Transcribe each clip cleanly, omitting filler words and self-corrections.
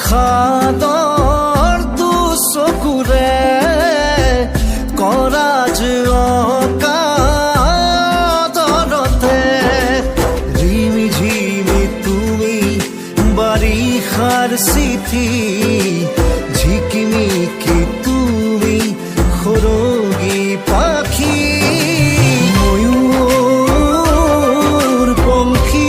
বিষাদৰ দুচকুৰে কৰাজ অকাদৰতে ৰিমি ঝিমি তুমি বাৰিষাৰ চিঠি ঝিকিমিকি তুমি সৰগী পাখি ময়ূৰ পংখী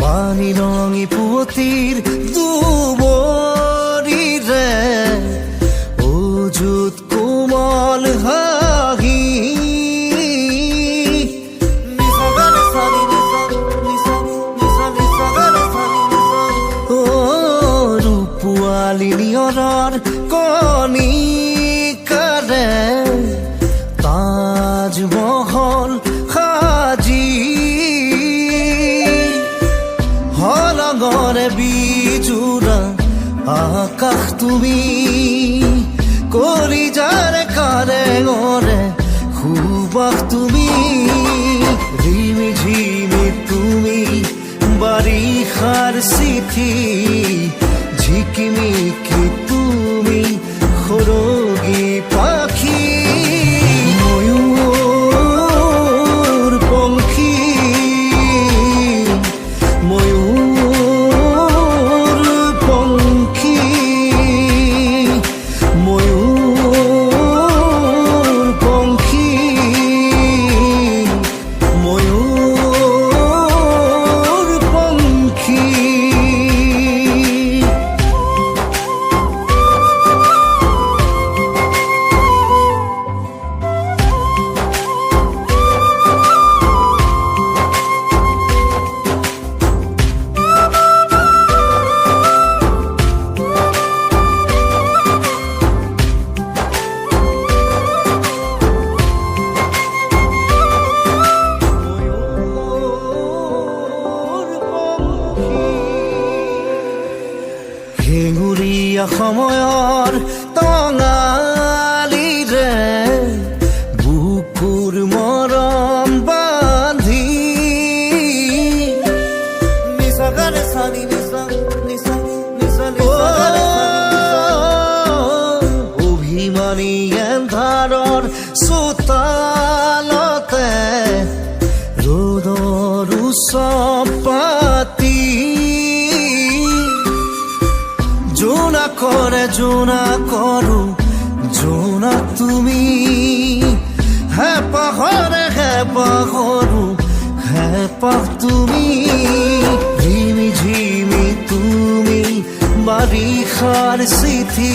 পানী ৰঙি পুৱতিৰ দুবৰিৰে অযুত কোমল হাঁহি ৰূপোৱালী নিয়ৰৰ কণিকাৰে তাজমহল সাজি হলঙৰে বিজোৰা আকাশ তুমি কলিজাৰে কাৰেঙৰে সুবাস তুমি ৰিমি ঝিমি তুমি বাৰিষাৰ চিঠি ঝিকিমিকি তুমি সৰগী পাখি ময়ূৰ পংখী হেঙুৰীয়া সময়ৰ টঙালিৰে বুকুৰ মৰম বান্ধি নিচাগাৰে চানি অভিমানী এন্ধাৰৰ চোতালতে ৰ'দৰ উৎসৱ পাতি জোনা কৰে জোনা কৰো জোনা তুমি হেঁপাহ তুমি ঝিমি ঝিমি তুমি বাৰিষাৰ চিঠি